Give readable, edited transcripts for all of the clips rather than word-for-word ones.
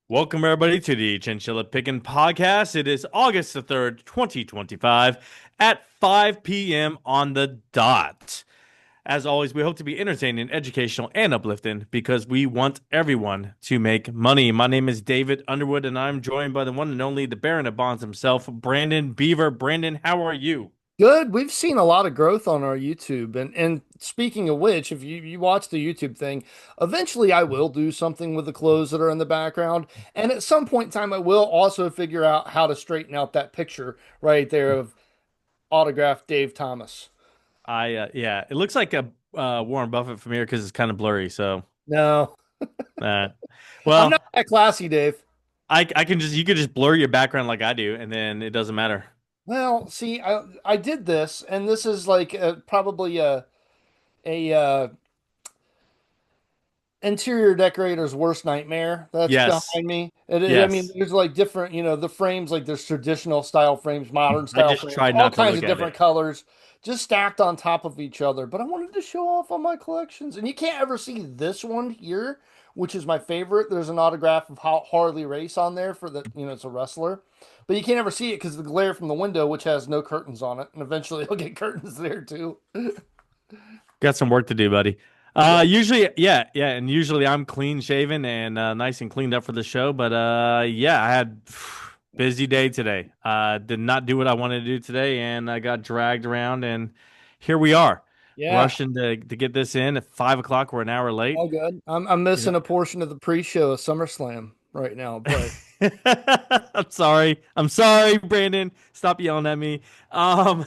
Welcome, everybody, to the Chinchilla Pickin' Podcast. It is August the 3rd, 2025, at 5 p.m. on the dot. As always, we hope to be entertaining, educational, and uplifting because we want everyone to make money. My name is David Underwood, and I'm joined by the one and only, the Baron of Bonds himself, Brandon Beaver. Brandon, how are you? Good. We've seen a lot of growth on our YouTube. And speaking of which, if you watch the YouTube thing, eventually I will do something with the clothes that are in the background. And at some point in time, I will also figure out how to straighten out that picture right there of autographed Dave Thomas. Yeah, it looks like a Warren Buffett from here because it's kind of blurry. So, No, uh, I'm not well, that classy, Dave. I can just you could just blur your background like I do, and then it doesn't matter. Well, see, I did this, and this is like probably a interior decorator's worst nightmare that's Yes. behind me. I mean, Yes. there's like different, the frames, like there's traditional style frames, modern I style just frames, tried all not to kinds look of at different it. colors, just stacked on top of each other. But I wanted to show off on my collections. And you can't ever see this one here, which is my favorite. There's an autograph of Harley Race on there for it's a wrestler. But you can't ever see it because of the glare from the window, which has no curtains on it. And eventually I'll get curtains there too. Got some work to do, buddy. Yeah. Yeah, and usually I'm clean shaven and nice and cleaned up for the show. But yeah, I had busy day today. Did not do what I wanted to do today, and I got dragged around, and here we are, Yeah. rushing to get this in at 5 o'clock. We're an hour late. All good. I'm You know, missing a portion of the pre-show of SummerSlam right now, but I'm sorry. I'm sorry, Brandon. Stop yelling at me. Um,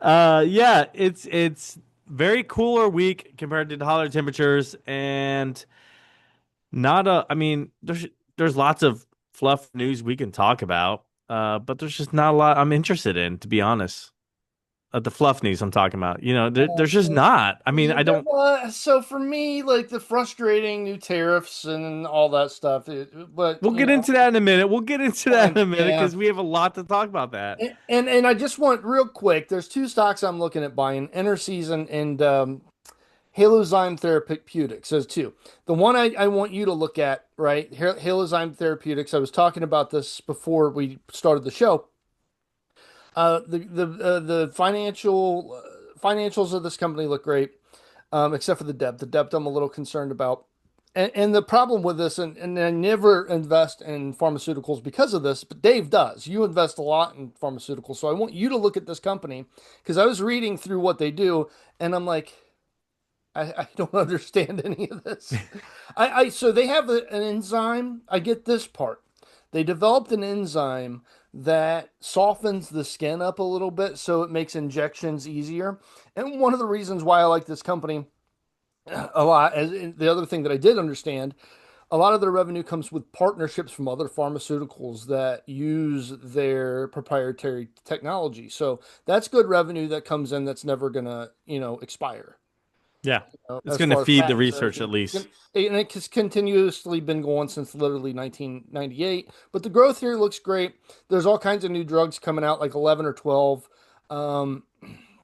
yeah, it's very cooler week compared to the hotter temperatures, and not a. I mean, there's lots of fluff news we can talk about, but there's just not a lot I'm interested in, to be honest. The fluff news I'm talking about, there's just so, not. I mean, yeah, I don't. so for me, like the frustrating new tariffs and all that stuff, but We'll get into that in a minute. We'll get into that fine, in a minute yeah. because we have a lot to talk about that. And I just want real quick. There's two stocks I'm looking at buying: Interseason and Halozyme Therapeutics. There's two. The one I want you to look at, right? Halozyme Therapeutics. I was talking about this before we started the show. The financials of this company look great, except for the debt. The debt I'm a little concerned about. And the problem with this, and I never invest in pharmaceuticals because of this, but Dave does. You invest a lot in pharmaceuticals, so I want you to look at this company because I was reading through what they do, and I'm like, I don't understand any of this. So they have an enzyme. I get this part. They developed an enzyme that softens the skin up a little bit so it makes injections easier. And one of the reasons why I like this company a lot, as the other thing that I did understand, a lot of their revenue comes with partnerships from other pharmaceuticals that use their proprietary technology. So that's good revenue that comes in that's never gonna, expire Yeah, it's as going to far as feed the patents and research at everything. least. And it has continuously been going since literally 1998. But the growth here looks great. There's all kinds of new drugs coming out, like 11 or 12 um,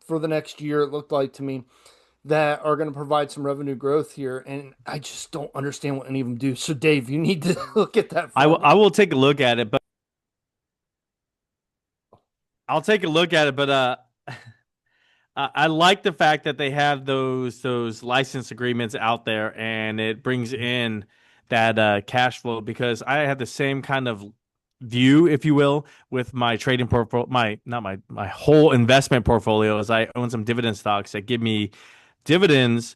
for the next year, it looked like to me, that are going to provide some revenue growth here. And I just don't understand what any of them do. So, Dave, you need to look at that I for will me. I will take a look at it, but I'll take a look at it. But I like the fact that they have those license agreements out there, and it brings in that cash flow because I have the same kind of view, if you will, with my trading portfolio, my not my whole investment portfolio, as I own some dividend stocks that give me dividends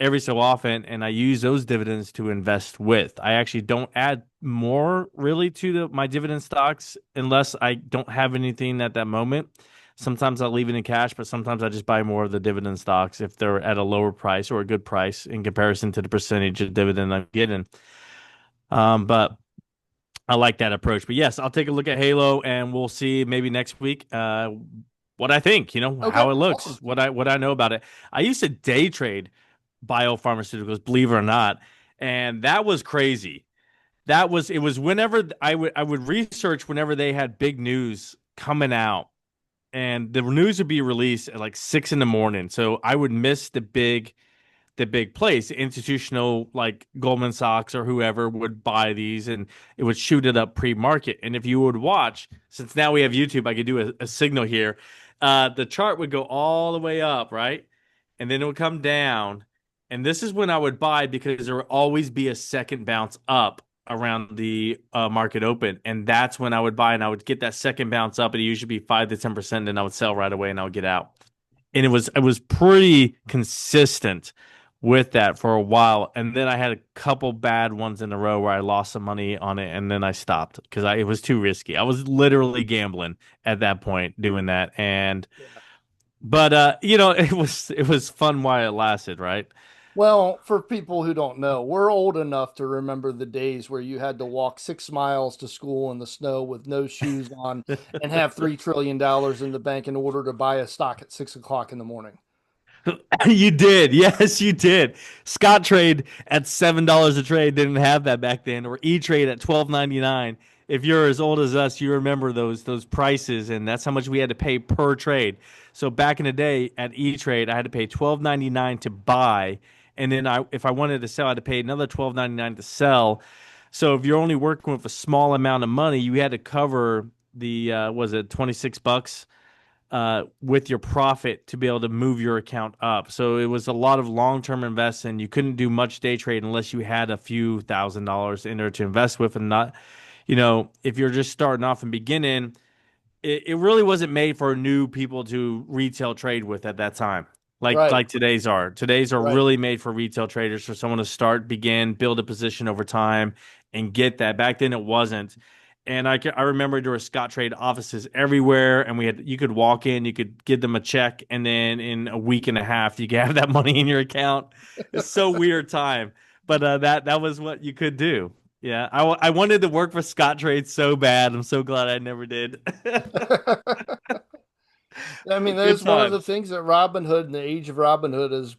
every so often, and I use those dividends to invest with. I actually don't add more really to my dividend stocks unless I don't have anything at that moment. Sometimes I'll leave it in cash, but sometimes I just buy more of the dividend stocks if they're at a lower price or a good price in comparison to the percentage of dividend I'm getting. But I like that approach. But yes, I'll take a look at Halo and we'll see maybe next week what I think, Okay, how it looks, awesome. what I know about it. I used to day trade biopharmaceuticals, believe it or not, and that was crazy. It was whenever I would research whenever they had big news coming out, and the news would be released at like 6 in the morning. So I would miss the big the big place. Institutional, like Goldman Sachs or whoever, would buy these and it would shoot it up pre-market. And if you would watch, since now we have YouTube, I could do a signal here. The chart would go all the way up, right? And then it would come down. And this is when I would buy because there would always be a second bounce up around the market open. And that's when I would buy and I would get that second bounce up. And it usually be 5 to 10%. And then I would sell right away and I would get out. And it was pretty consistent with that for a while. And then I had a couple bad ones in a row where I lost some money on it and then I stopped because it was too risky. I was literally gambling at that point doing that. And but it was fun while it lasted, right? Well, for people who don't know, we're old enough to remember the days where you had to walk 6 miles to school in the snow with no shoes on and have $3 trillion in the bank in order to buy a stock at 6 o'clock in the morning. You did. Yes, you did. Scott Trade at $7 a trade didn't have that back then, or E Trade at 12.99. If you're as old as us, you remember those prices, and that's how much we had to pay per trade. So back in the day at E Trade, I had to pay 12.99 to buy, and then if I wanted to sell, I had to pay another 12.99 to sell. So if you're only working with a small amount of money, you had to cover the was it $26 with your profit to be able to move your account up. So it was a lot of long-term investing. You couldn't do much day trade unless you had a few $1,000s in there to invest with, and not, if you're just starting off and beginning, it really wasn't made for new people to retail trade with at that time. Like Right, like today's are. Today's are right. really made for retail traders, for someone to start, begin, build a position over time, and get that. Back then, it wasn't. And I remember there were Scott Trade offices everywhere, and you could walk in, you could give them a check, and then in a week and a half, you could have that money in your account. It's so weird time, but that was what you could do. Yeah, I wanted to work for Scott Trade so bad. I'm so glad I never did. I mean, Good there's one of the times. things that Robinhood and the age of Robinhood has,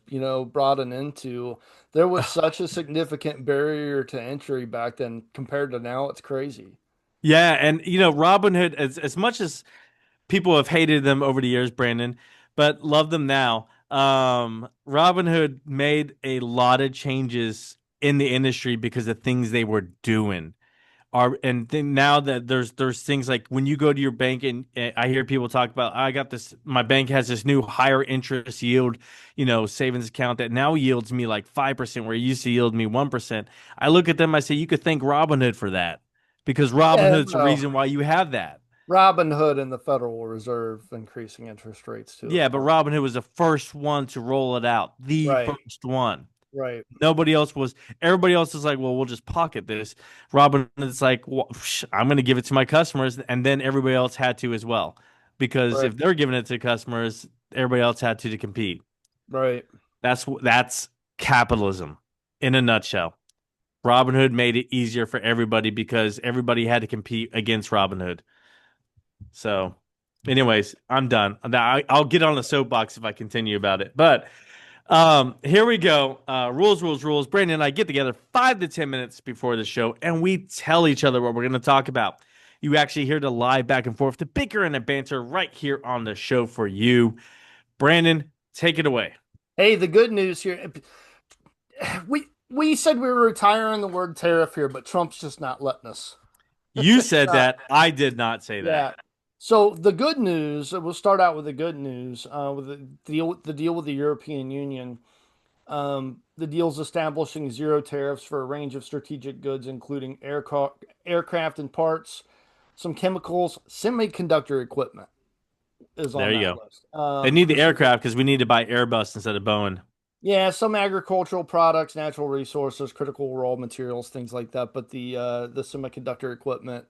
brought an end to. There was such a significant barrier to entry back then compared to now. It's crazy. Yeah, and Robinhood, as much as people have hated them over the years, Brandon, but love them now. Robinhood made a lot of changes in the industry because of things they were doing. And then now that there's things like when you go to your bank and I hear people talk about, I got this, my bank has this new higher interest yield, savings account that now yields me like 5% where it used to yield me 1%. I look at them, I say, you could thank Robinhood for that because Yeah, Robinhood's the well, reason why you have that. Robinhood and the Federal Reserve increasing interest rates too, of Yeah, but course. Robinhood was the first one to roll it out, the Right, first one. right, Nobody else was. Everybody else is like, well, we'll just pocket this. Robinhood's like, well, I'm going to give it to my customers, and then everybody else had to as well, because right, if they're giving it to customers, everybody else had to compete. right. That's capitalism in a nutshell. Robinhood made it easier for everybody because everybody had to compete against Robinhood. So, anyways, I'm done. Now, I'll get on the soapbox if I continue about it. But here we go. Rules, rules, rules. Brandon and I get together 5 to 10 minutes before the show, and we tell each other what we're going to talk about. You actually hear the live back and forth, the bicker and the banter right here on the show for you. Brandon, take it away. Hey, the good news here, we said we were retiring the word tariff here, but Trump's just not letting us. You said that. I did not say that. Yeah. So the good news, we'll start out with the good news, with the deal with the European Union. The deal's establishing zero tariffs for a range of strategic goods, including aircraft and parts, some chemicals, semiconductor equipment is There on you that go. list. They need the This is aircraft because we need to buy Airbus instead of Boeing. Yeah, some agricultural products, natural resources, critical raw materials, things like that. But the semiconductor equipment,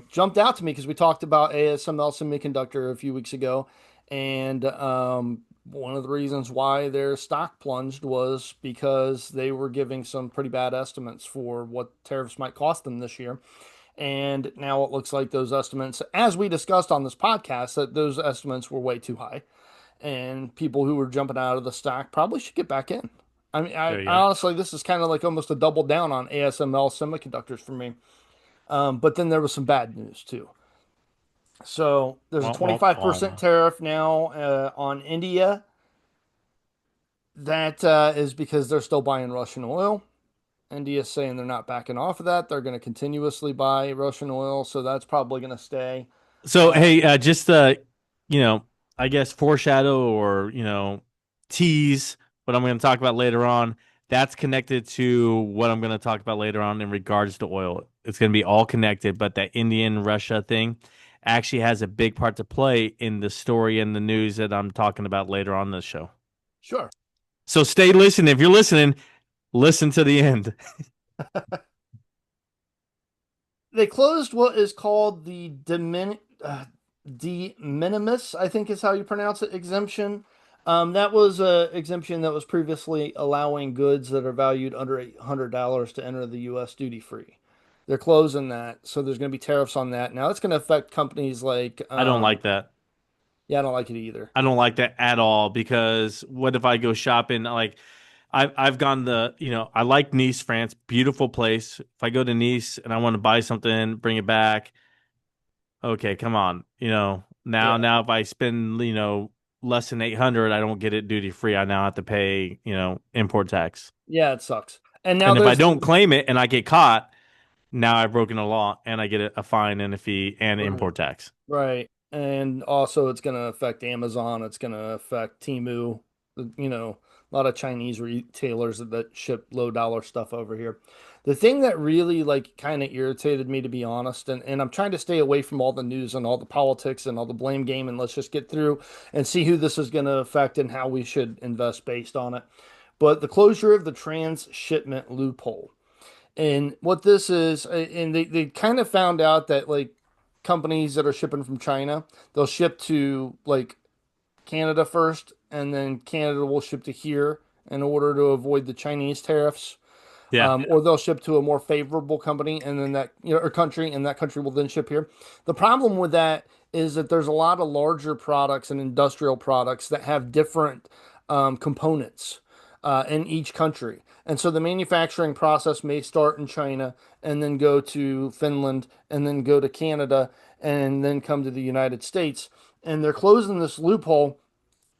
jumped out to me because we talked about ASML Semiconductor a few weeks ago, and one of the reasons why their stock plunged was because they were giving some pretty bad estimates for what tariffs might cost them this year. And now it looks like those estimates, as we discussed on this podcast, that those estimates were way too high, and people who were jumping out of the stock probably should get back in. I mean, I, There you I go. honestly, this is kind of like almost a double down on ASML Semiconductors for me. But then there was some bad news too. So there's a Womp, womp, 25% womp. tariff now on India, That is because they're still buying Russian oil. India is saying they're not backing off of that. They're going to continuously buy Russian oil, so that's probably going to stay. So Uh, hey, just you know, I guess foreshadow or tease what I'm going to talk about later on. That's connected to what I'm going to talk about later on in regards to oil. It's going to be all connected, but that Indian Russia thing actually has a big part to play in the story and the news that I'm talking about later on this show. sure. So stay listening. If you're listening, listen to the end. They closed what is called the de minimis, I think is how you pronounce it, exemption. That was a exemption that was previously allowing goods that are valued under $800 to enter the U.S. duty free. They're closing that, so there's going to be tariffs on that. Now it's going to affect companies like, I don't like that. yeah, I don't like it either. I don't like that at all because what if I go shopping? Like I've gone I like Nice, France, beautiful place. If I go to Nice and I want to buy something, bring it back, okay, come on. Yeah, Now if I spend, less than 800, I don't get it duty free. I now have to pay, import tax. yeah, it sucks. And now And if I there's don't claim it and I get caught, now I've broken a law and I get a fine and a fee and right. import tax. Right. And also it's going to affect Amazon. It's going to affect Temu, a lot of Chinese retailers that ship low dollar stuff over here. The thing that really like kind of irritated me, to be honest, and I'm trying to stay away from all the news and all the politics and all the blame game, and let's just get through and see who this is going to affect and how we should invest based on it. But the closure of the transshipment loophole. And what this is, and they kind of found out that like companies that are shipping from China, they'll ship to like Canada first, and then Canada will ship to here in order to avoid the Chinese tariffs. Yeah. Or they'll ship to a more favorable company, and then that or country, and that country will then ship here. The problem with that is that there's a lot of larger products and industrial products that have different components in each country. And so the manufacturing process may start in China and then go to Finland and then go to Canada and then come to the United States. And they're closing this loophole,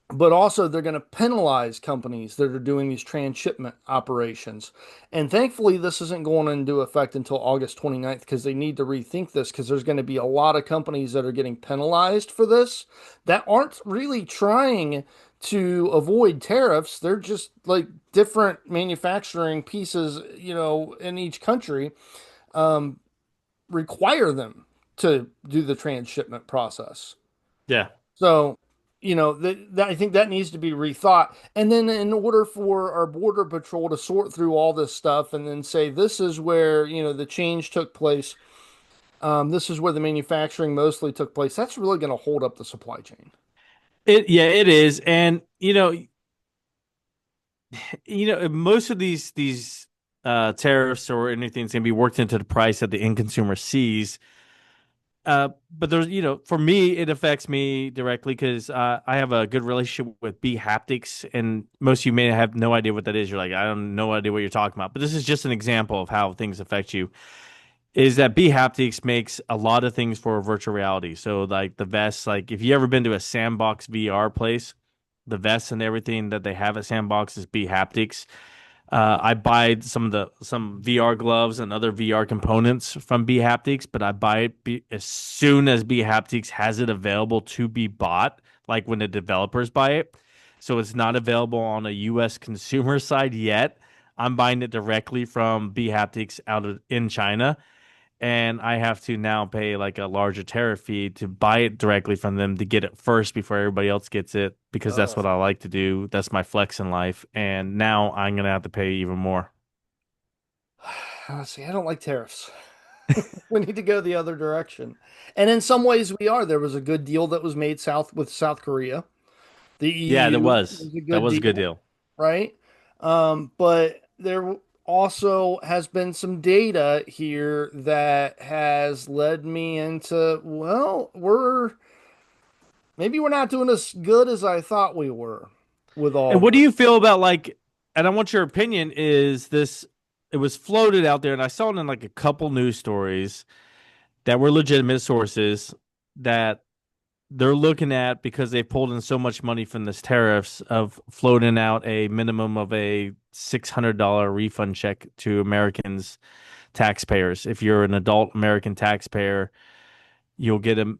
but also they're going to penalize companies that are doing these transshipment operations. And thankfully, this isn't going into effect until August 29th because they need to rethink this because there's going to be a lot of companies that are getting penalized for this that aren't really trying to avoid tariffs. They're just like different manufacturing pieces, in each country require them to do the transshipment process. Yeah. So, I think that needs to be rethought. And then, in order for our border patrol to sort through all this stuff and then say this is where the change took place, this is where the manufacturing mostly took place. That's really going to hold up the supply chain. It is. And most of these tariffs or anything's gonna be worked into the price that the end consumer sees. But there's, for me, it affects me directly because I have a good relationship with B Haptics, and most of you may have no idea what that is. You're like, I don't no idea what you're talking about. But this is just an example of how things affect you. Is that B Haptics makes a lot of things for virtual reality. So like the vests, like if you ever been to a Sandbox VR place, the vests and everything that they have at Sandbox is B Haptics. I buy some VR gloves and other VR components from B Haptics, but I buy it as soon as B Haptics has it available to be bought, like when the developers buy it. So it's not available on a US consumer side yet. I'm buying it directly from B Haptics in China, and I have to now pay like a larger tariff fee to buy it directly from them to get it first before everybody else gets it because that's Oh, what I like to do. That's my flex in life. And now I'm gonna have to pay even more. see, I don't like tariffs. We need to go the other direction. And in some ways, we are. There was a good deal that was made with South Korea. The Yeah, EU was a that good was a good deal, deal. right? But there also has been some data here that has led me into, well, maybe we're not doing as good as I thought we were with all And of what do this. you feel about like? And I want your opinion. Is this? It was floated out there, and I saw it in like a couple news stories that were legitimate sources that they're looking at, because they've pulled in so much money from this tariffs, of floating out a minimum of a $600 refund check to Americans taxpayers. If you're an adult American taxpayer, you'll get a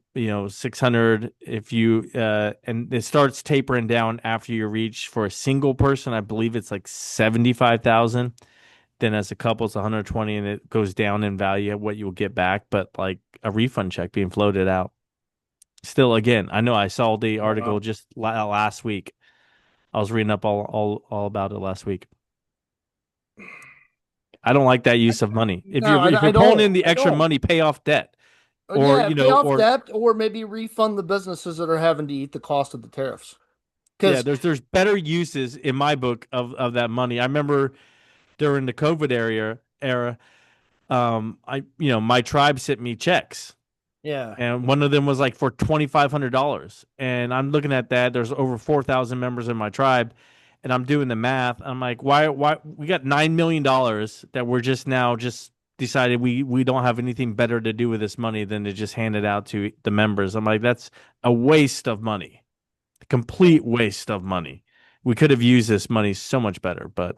600. If you and it starts tapering down after you reach, for a single person, I believe it's like 75,000. Then as a couple it's 120, and it goes down in value at what you'll get back, but like a refund check being floated out. Still, again, I know I saw the article Wow. just last week. I was reading up all about it last week. I don't like that use of money. If No, you're if you're I pulling don't. in the I extra don't. money, pay off debt, Oh, or yeah, pay off or debt or maybe refund the businesses that are having to eat the cost of the tariffs. yeah, Because, there's better uses in my book of that money. I remember during the COVID era, I my tribe sent me checks, yeah, and one of them was like for $2,500. And I'm looking at that. There's over 4,000 members in my tribe, and I'm doing the math. I'm like, why we got $9 million that we're just now just decided we don't have anything better to do with this money than to just hand it out to the members. I'm like, that's a waste of money, a complete waste of money. We could have used this money so much better, but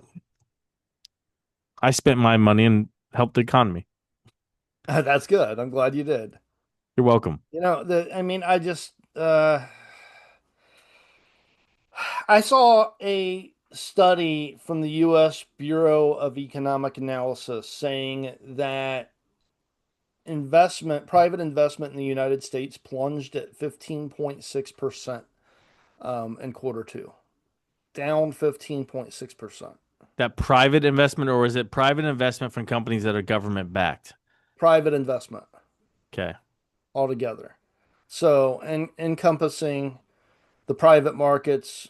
I spent my money and helped the economy. that's good. I'm glad you did. You're welcome. I mean, I saw a study from the US Bureau of Economic Analysis saying that private investment in the United States plunged at 15.6% in quarter two, down 15.6%. That private investment, or is it private investment from companies that are government backed? Private investment Okay. altogether. So, and encompassing the private markets,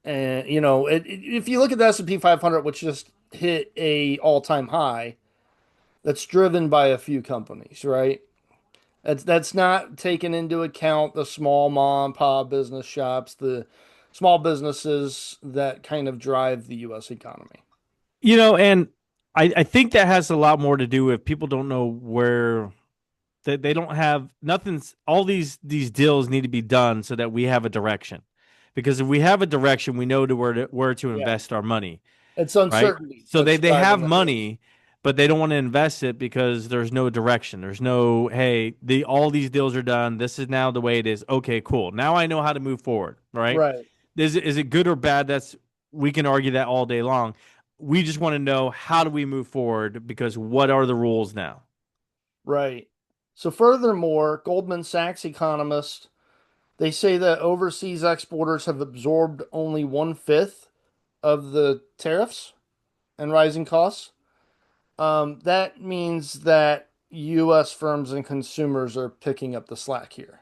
and if you look at the S&P 500, which just hit a all-time high, that's driven by a few companies, right? That's not taking into account the small mom and pop business shops, the small businesses that kind of drive the U.S. economy. And I think that has a lot more to do with people don't know where they don't have nothing's all these deals need to be done so that we have a direction. Because if we have a direction, we know where to Yeah, invest our money, it's right? uncertainty So they that's they have driving the news. money, but they don't want to invest it because there's no direction. There's no, hey, all these deals are done. This is now the way it is. Okay, cool. Now I know how to move forward, right? Right, Is it good or bad? That's We can argue that all day long. We just want to know, how do we move forward, because what are the rules now? right. So furthermore, Goldman Sachs economists, they say that overseas exporters have absorbed only one-fifth of the tariffs and rising costs. That means that U.S. firms and consumers are picking up the slack here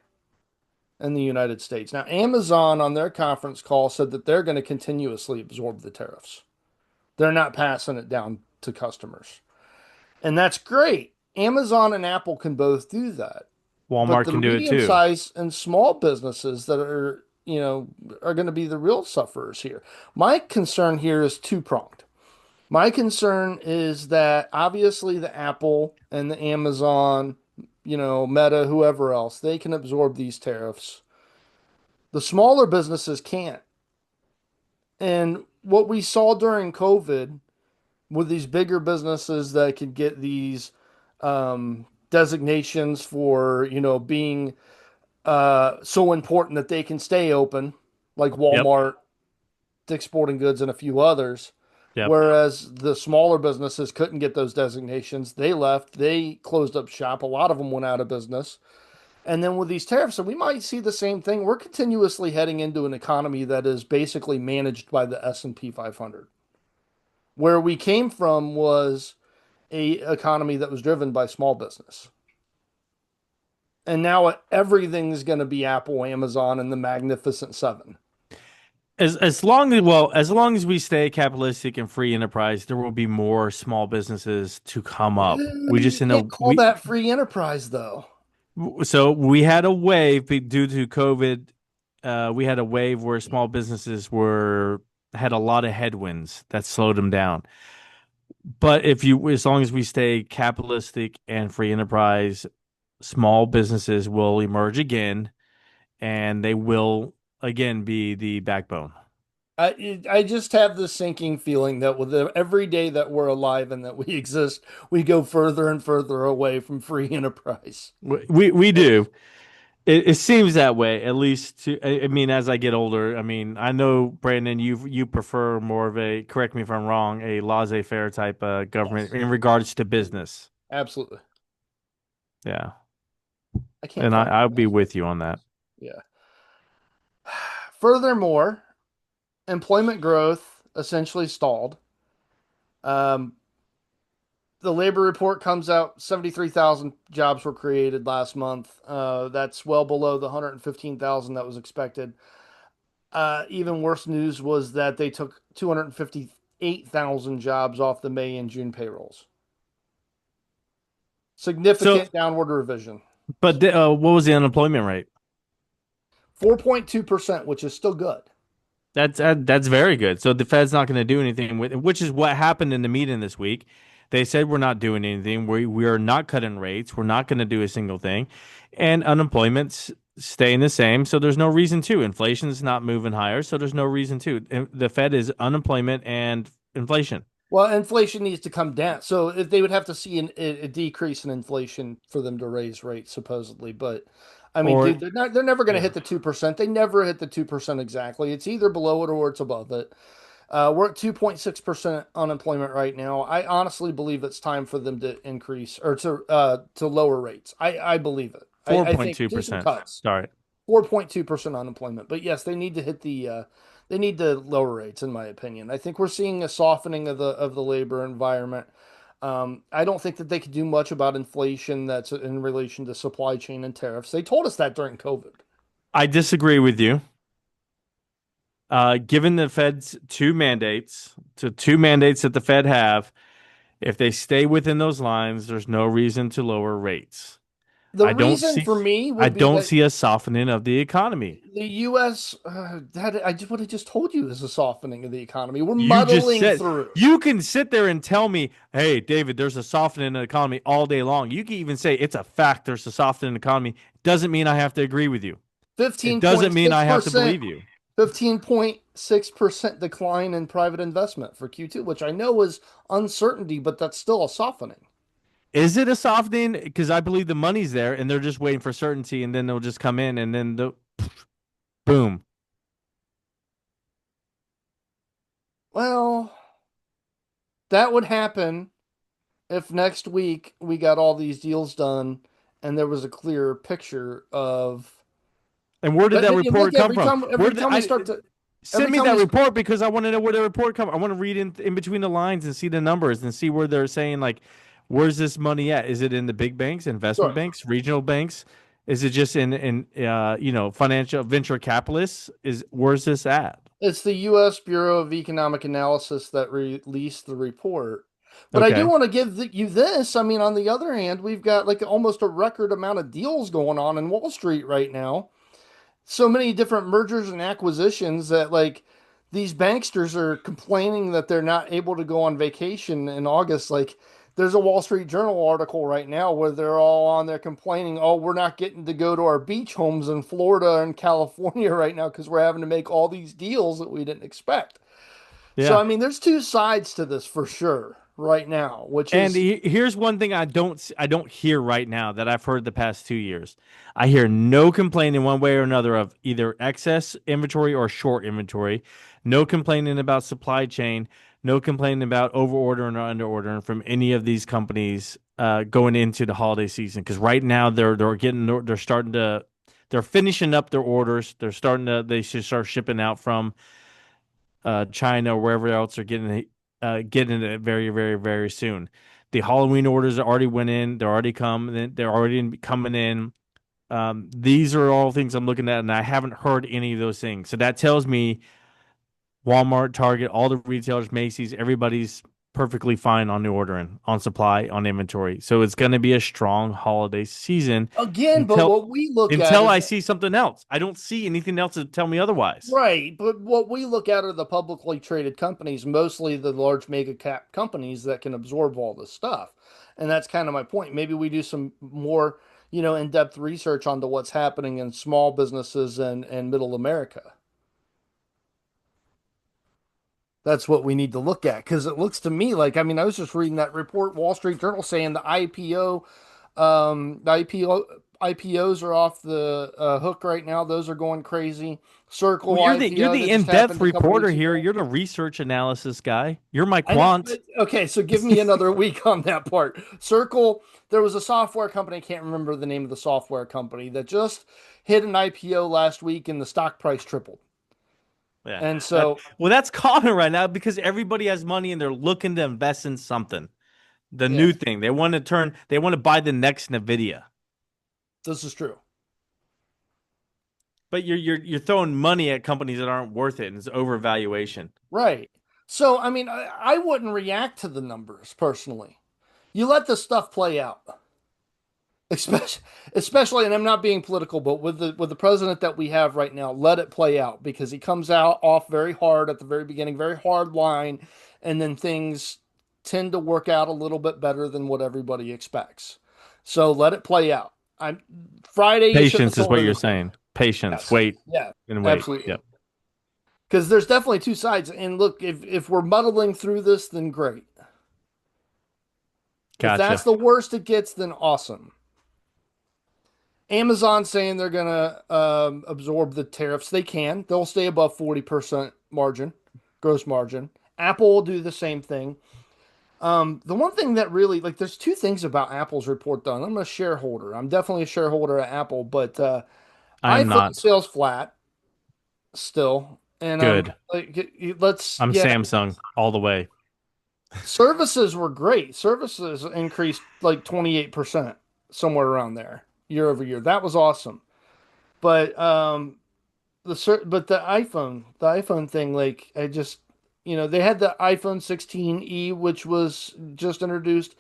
in the United States. Now, Amazon on their conference call said that they're going to continuously absorb the tariffs. They're not passing it down to customers. And that's great. Amazon and Apple can both do that. But Walmart the can do it medium too. sized and small businesses that are going to be the real sufferers here. My concern here is two-pronged. My concern is that obviously the Apple and the Amazon, Meta, whoever else, they can absorb these tariffs. The smaller businesses can't. And what we saw during COVID with these bigger businesses that could get these designations for, being so important that they can stay open, like Yep. Walmart, Dick's Sporting Goods, and a few others. Yep. Whereas the smaller businesses couldn't get those designations. They left, they closed up shop. A lot of them went out of business. And then with these tariffs, so we might see the same thing. We're continuously heading into an economy that is basically managed by the S&P 500. Where we came from was a economy that was driven by small business. And now everything's going to be Apple, Amazon, and the Magnificent Seven. As long as we stay capitalistic and free enterprise, there will be more small businesses to come up. We You just in a can't call we that free enterprise, though. So we had a wave due to COVID. We had a wave where small businesses were had a lot of headwinds that slowed them down. But as long as we stay capitalistic and free enterprise, small businesses will emerge again. and they will again be the backbone. I just have this sinking feeling that with every day that we're alive and that we exist, we go further and further away from free enterprise. We do. It seems that way, at least to, I mean, as I get older, I mean, I know, Brandon, you prefer more of a, correct me if I'm wrong, a laissez-faire type government Yes, in regards to business. absolutely. Yeah. I can't And find I'll the be next with one. you on that. Yeah. Furthermore, employment growth essentially stalled. Um, the labor report comes out 73,000 jobs were created last month. That's well below the 115,000 that was expected. Even worse news was that they took 258,000 jobs off the May and June payrolls. So, Significant downward revision. but what was the unemployment rate? 4.2%, which is still good. That's very good. So the Fed's not going to do anything with it, which is what happened in the meeting this week. They said we're not doing anything. We are not cutting rates. We're not going to do a single thing, and unemployment's staying the same. So there's no reason to. Inflation's not moving higher, so there's no reason to. The Fed is unemployment and inflation, Well, inflation needs to come down. So if they would have to see a decrease in inflation for them to raise rates, supposedly. But I mean, or dude, they're never going to yeah, hit the 2%. They never hit the 2% exactly. It's either below it or it's above it. We're at 2.6% unemployment right now. I honestly believe it's time for them to increase or to lower rates. I believe it. I think do some 4.2%. cuts. Sorry. 4.2% unemployment. But yes, they need to hit they need to lower rates, in my opinion. I think we're seeing a softening of the labor environment. I don't think that they could do much about inflation that's in relation to supply chain and tariffs. They told us that during COVID. I disagree with you. Given the Fed's two mandates that the Fed have, if they stay within those lines, there's no reason to lower rates. The I don't reason see for me I would be don't that see a softening of the economy. the U.S. That I just what I just told you is a softening of the economy. We're You just muddling said through. you can sit there and tell me, "Hey, David, there's a softening in the economy all day long." You can even say it's a fact there's a softening in the economy. Doesn't mean I have to agree with you. It doesn't mean I have to 15.6%, believe you. 15.6% decline in private investment for Q2, which I know is uncertainty, but that's still a softening. Is it a softening? Because I believe the money's there and they're just waiting for certainty and then they'll just come in and then the boom. Well, that would happen if next week we got all these deals done and there was a clearer picture of. And where did But that you look report come from? Where every did time we I start to send every me time that we report because I want to know where the report come. I want to read in between the lines and see the numbers and see where they're saying like, where's this money at? Is it in the big banks, investment sure. banks, regional banks? Is it just in financial venture capitalists? Is where's this at? It's the U.S. Bureau of Economic Analysis that released the report. But I do Okay. want to give you this. I mean, on the other hand, we've got like almost a record amount of deals going on in Wall Street right now. So many different mergers and acquisitions that like these banksters are complaining that they're not able to go on vacation in August. Like there's a Wall Street Journal article right now where they're all on there complaining, "Oh, we're not getting to go to our beach homes in Florida and California right now because we're having to make all these deals that we didn't expect." So Yeah. I mean, there's two sides to this for sure right now, which And is here's one thing I don't hear right now that I've heard the past 2 years. I hear no complaining one way or another of either excess inventory or short inventory. No complaining about supply chain. No complaining about over ordering or under ordering from any of these companies going into the holiday season. Because right now they're starting to they're finishing up their orders. They should start shipping out from China or wherever else are getting it very, very, very soon. The Halloween orders already went in. They're already come. They're already coming in. These are all things I'm looking at, and I haven't heard any of those things. So that tells me Walmart, Target, all the retailers, Macy's, everybody's perfectly fine on the ordering, on supply, on inventory. So it's going to be a strong holiday season again, but until what we look at until is I see something else. I don't see anything else to tell me otherwise. right, but what we look at are the publicly traded companies, mostly the large mega cap companies that can absorb all this stuff. And that's kind of my point. Maybe we do some more. in-depth research onto what's happening in small businesses and middle America. That's what we need to look at because it looks to me like, I mean, I was just reading that report, Wall Street Journal saying IPOs are off the hook right now. Those are going crazy. Well, Circle you're IPO the that just in-depth happened a couple reporter weeks here. ago. You're the research analysis guy. You're my I know, quant. but okay, so give me another week on that part. Circle, there was a software company, I can't remember the name of the software company, that just hit an IPO last week and the stock price tripled. Yeah. And so, Well, that's common right now because everybody has money and they're looking to invest in something. The yeah, new thing. They want to buy the next Nvidia. this is true. But you're throwing money at companies that aren't worth it and it's overvaluation. Right. So, I mean, I wouldn't react to the numbers personally. You let the stuff play out. Especially, and I'm not being political, but with the president that we have right now, let it play out because he comes out off very hard at the very beginning, very hard line, and then things tend to work out a little bit better than what everybody expects. So let it play out. I'm Friday, you shouldn't have Patience is sold what you're anything. saying. Patience. Yes. Wait Yeah, and wait. absolutely. Yep. Because there's definitely two sides. And look, if we're muddling through this, then great. If that's Gotcha. the worst it gets, then awesome. Amazon saying they're going to absorb the tariffs. They can. They'll stay above 40% margin, gross margin. Apple will do the same thing. The one thing that really, like, there's two things about Apple's report done. I'm a shareholder. I'm definitely a shareholder at Apple, but I am iPhone not sales flat still. And good. like, let's, I'm yeah, Samsung all the way. services were great. Services increased like 28%, somewhere around there, year over year. That was awesome. But the iPhone thing, like I just, they had the iPhone 16e, which was just introduced.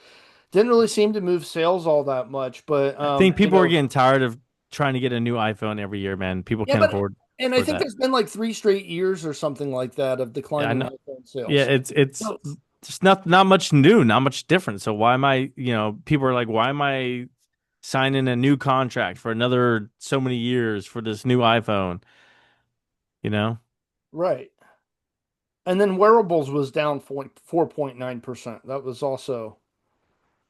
Didn't really seem to move sales all that much, but I think people are getting tired of trying to get a new iPhone every year, man. People yeah, can't but afford and I for think that. there's been like 3 straight years or something like that of Yeah, I declining know. iPhone Yeah, sales. it's So, just not much new, not much different. So why am I, people are like, why am I signing a new contract for another so many years for this new iPhone? You know? right. And then wearables was down 4.9%. That was also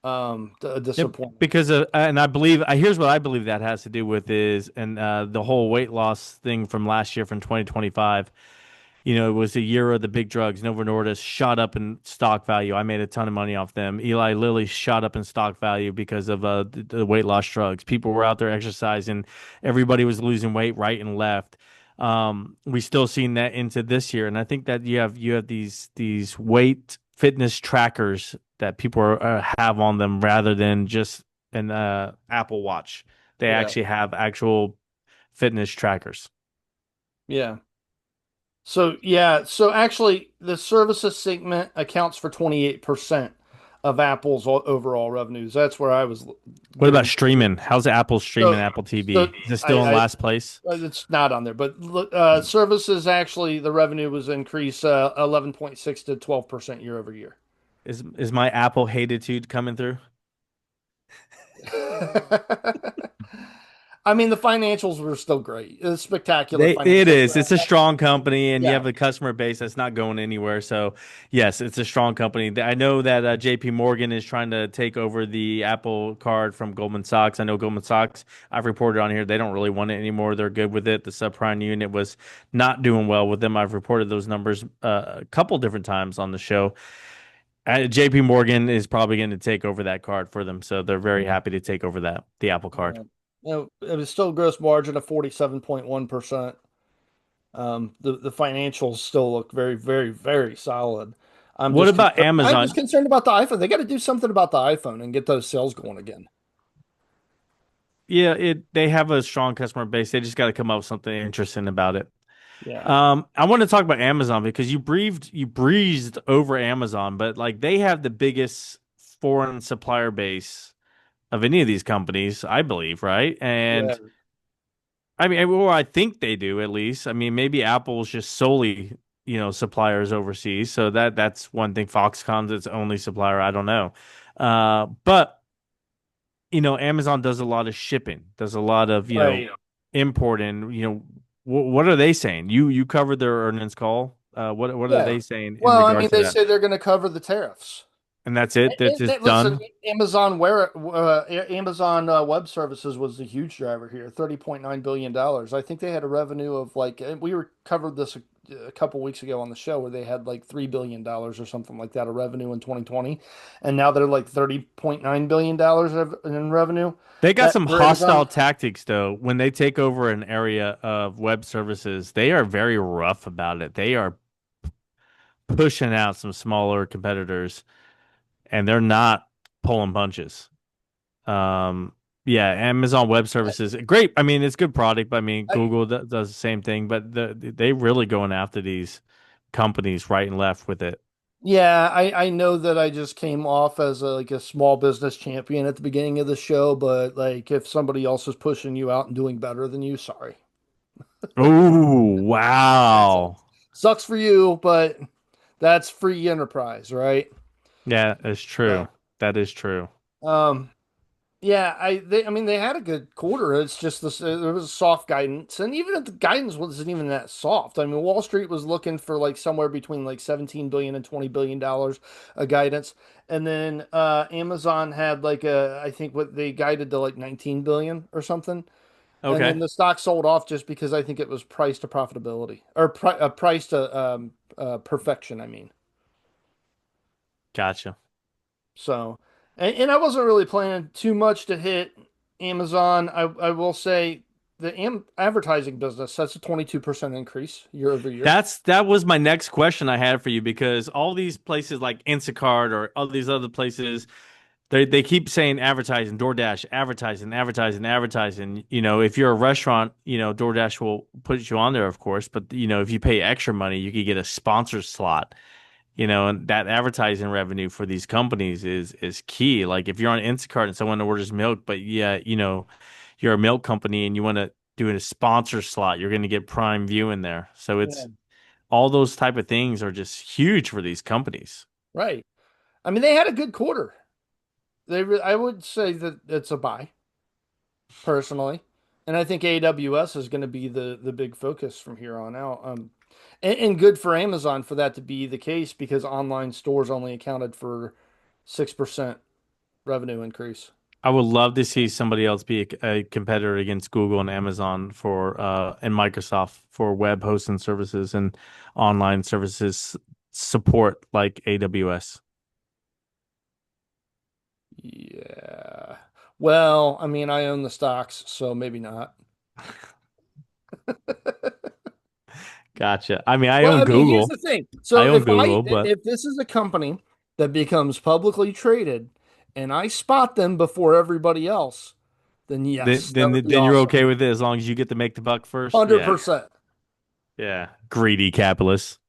a Yep. disappointment. Because and I believe here's what I believe that has to do with is and the whole weight loss thing from last year from 2025. It was a year of the big drugs. Novo Nordisk shot up in stock value. I made a ton of money off them. Eli Lilly shot up in stock value because of the weight loss drugs. People were out there exercising. Everybody was losing weight right and left. We still seen that into this year, and I think that you have these weight fitness trackers that people have on them rather than just an Apple Watch. They Yeah. actually have actual fitness trackers. Yeah. So yeah, so actually the services segment accounts for 28% of Apple's overall revenues. That's where I was What about getting. streaming? How's Apple streaming So Apple so TV? Is it still in I last place? it's not on there, but services actually the revenue was increased 11.6 to 12% year over year. Is my Apple hatitude coming through? I mean, the financials were still great. It was spectacular It financials. is. It's a strong company, and you Yeah, have a customer base that's not going anywhere. So, yes, it's a strong company. I know that J.P. Morgan is trying to take over the Apple Card from Goldman Sachs. I know Goldman Sachs. I've reported on here they don't really want it anymore. They're good with it. The subprime unit was not doing well with them. I've reported those numbers a couple different times on the show. J.P. Morgan is probably going to take over that card for them, so they're very happy to take over the Apple Card. yeah. It was still gross margin of 47.1%. The financials still look very, very, very solid. What about I'm just Amazon? concerned about the iPhone. They got to do something about the iPhone and get those sales going again. Yeah, they have a strong customer base. They just got to come up with something interesting about it. Yeah, I want to talk about Amazon because you breezed over Amazon, but like they have the biggest foreign supplier base of any of these companies, I believe, right? yeah, And I mean, or I think they do at least. I mean, maybe Apple's just solely, suppliers overseas. So that's one thing. Foxconn's its only supplier. I don't know. But Amazon does a lot of shipping, does a lot of, Right. import, and what are they saying? You covered their earnings call. What are Yeah. they saying in Well, I regards mean, to they that? say they're going to cover the tariffs. And that's it. That's just Listen, done. Amazon Web Services was the huge driver here, $30.9 billion. I think they had a revenue of like, and we were covered this a couple weeks ago on the show where they had like $3 billion or something like that of revenue in 2020, and now they're like $30.9 billion in revenue. They got That some for Amazon. hostile tactics though. When they take over an area of web services, they are very rough about it. They are pushing out some smaller competitors, and they're not pulling punches. Um, yeah, Amazon Web Services, great. I mean, it's good product, but I mean, I, Google does the same thing, but they really going after these companies right and left with it. Yeah, I know that I just came off as like a small business champion at the beginning of the show, but like if somebody else is pushing you out and doing better than you, sorry. Oh, That's all. wow. Sucks for you, but that's free enterprise, right? Yeah, that's true. So, That is true. um, yeah, I mean they had a good quarter. It's just this there was soft guidance, and even if the guidance wasn't even that soft. I mean, Wall Street was looking for like somewhere between like 17 billion and 20 billion dollars of guidance, and then Amazon had like I think what they guided to like 19 billion or something, and then Okay, the stock sold off just because I think it was priced to profitability or price to perfection. I mean. gotcha. So, and I wasn't really planning too much to hit Amazon. I will say the advertising business, that's a 22% increase year over year. That was my next question I had for you because all these places like Instacart or all these other places, they keep saying advertising, DoorDash, advertising, advertising, advertising. If you're a restaurant, DoorDash will put you on there, of course, but if you pay extra money, you could get a sponsor slot. And that advertising revenue for these companies is key. Like if you're on Instacart and someone orders milk, but yeah, you're a milk company and you want to do a sponsor slot, you're going to get prime view in there. So Yeah. it's all those type of things are just huge for these companies. Right. I mean, they had a good quarter. I would say that it's a buy personally, and I think AWS is going to be the big focus from here on out. And good for Amazon for that to be the case because online stores only accounted for 6% revenue increase. I would love to see somebody else be a competitor against Google and Amazon for and Microsoft for web hosting services and online services support like AWS. Yeah. Well, I mean, I own the stocks, so maybe not. Gotcha. I mean, I Well, own I mean, here's Google. the thing. I So own Google, but if this is a company that becomes publicly traded and I spot them before everybody else, then then yes, that then would be then you're awesome. okay with it as long as you get to make the buck first. Yeah. 100%. Yeah. Greedy capitalists.